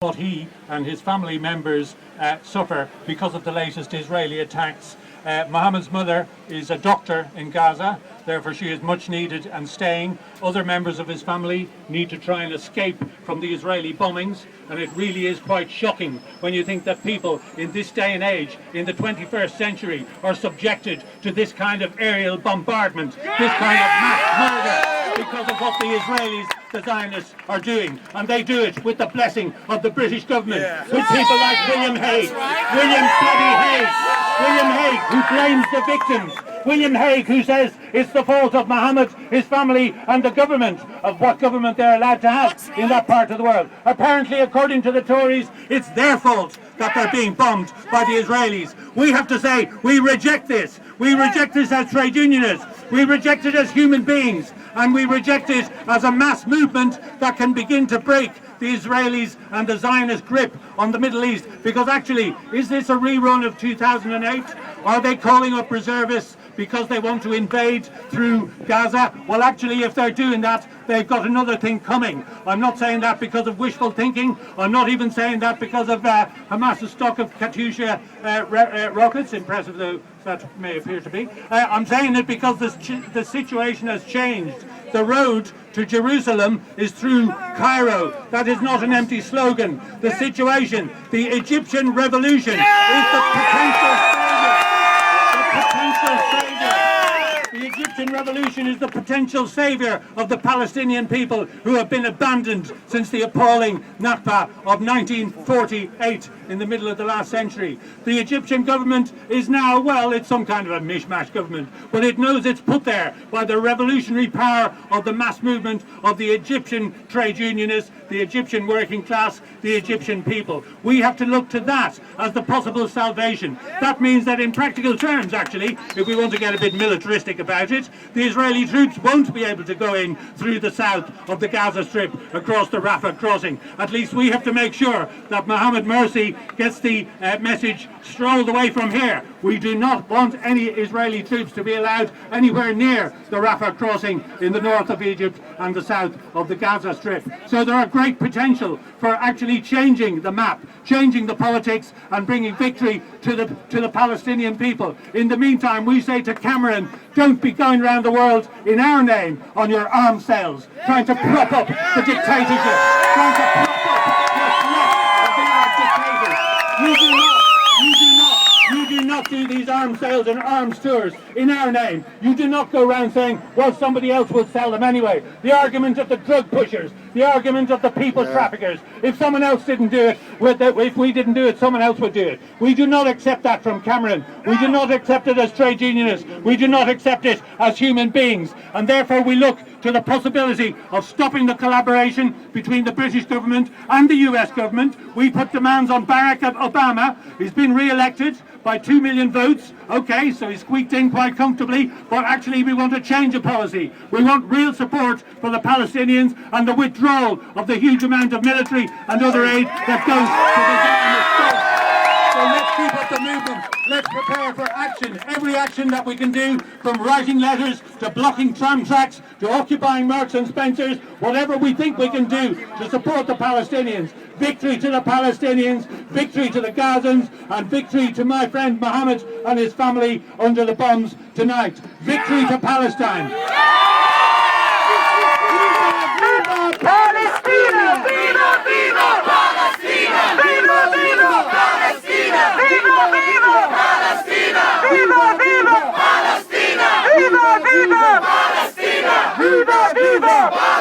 what he and his family members suffer because of the latest Israeli attacks. Mohammed's mother is a doctor in Gaza, therefore she is much needed and staying. Other members of his family need to try and escape from the Israeli bombings, and it really is quite shocking when you think that people in this day and age, in the 21st century, are subjected to this kind of aerial bombardment, this kind of mass murder because of what the Israelis, the Zionists, are doing. And they do it with the blessing of the British government, with people like William Hague, William Hague, who blames the victims, William Hague, who says it's the fault of Mohammed, his family and the government, of what government they're allowed to have in that part of the world. Apparently, according to the Tories, it's their fault that they're being bombed by the Israelis. We have to say, we reject this. We reject this as trade unionists. We reject it as human beings. And we reject it as a mass movement that can begin to break the Israelis and the Zionist grip on the Middle East. Because actually, is this a rerun of 2008? Are they calling up reservists because they want to invade through Gaza? Well, actually, if they're doing that, they've got another thing coming. I'm not saying that because of wishful thinking. I'm not even saying that because of Hamas's stock of Katyusha rockets, impressive though that may appear to be. I'm saying it because the situation has changed. The road to Jerusalem is through Cairo. That is not an empty slogan. The situation, the Egyptian revolution, is the potential savior. The Egyptian revolution is the potential savior of the Palestinian people who have been abandoned since the appalling Nakba of 1948 in the middle of the last century. The Egyptian government is now, well, it's some kind of a mishmash government, but it knows it's put there by the revolutionary power of the mass movement of the Egyptian trade unionists, the Egyptian working class, the Egyptian people. We have to look to that as the possible salvation. That means that in practical terms, actually, if we want to get a bit militaristic about it, the Israeli troops won't be able to go in through the south of the Gaza Strip across the Rafah crossing. At least we have to make sure that Mohammed Morsi gets the message strolled away from here. We do not want any Israeli troops to be allowed anywhere near the Rafah crossing in the north of Egypt and the south of the Gaza Strip. So there are great potential for actually changing the map, changing the politics and bringing victory to the Palestinian people. In the meantime, we say to Cameron, don't be going around the world in our name on your arms sales, trying to prop up the dictatorship, trying to prop up the threat of the Arab dictators. You do not do these arms sales and arms tours in our name. You do not go around saying, well, somebody else will sell them anyway. The argument of the drug pushers, the argument of the people traffickers. If someone else didn't do it, if we didn't do it, someone else would do it. We do not accept that from Cameron. We do not accept it as trade unionists. We do not accept it as human beings. And therefore we look to the possibility of stopping the collaboration between the British government and the US government. We put demands on Barack Obama. He's been re-elected by 2 million votes. Okay, so he squeaked in quite comfortably, but actually we want to change the policy. We want real support for the Palestinians and the withdrawal of the huge amount of military and other aid that goes to the Zionist state. So let's keep up the movement. Let's prepare for action. Every action that we can do, from writing letters to blocking tram tracks to occupying Marks and Spencers, whatever we think we can do to support the Palestinians. Victory to the Palestinians, victory to the Gazans, and victory to my friend Mohammed and his family under the bombs tonight. Victory to Palestine. Viva Palestina! Viva, viva Palestina! Viva, viva Palestina! Viva, viva Palestina! Viva, viva Palestina! Viva, viva Palestina! Viva, viva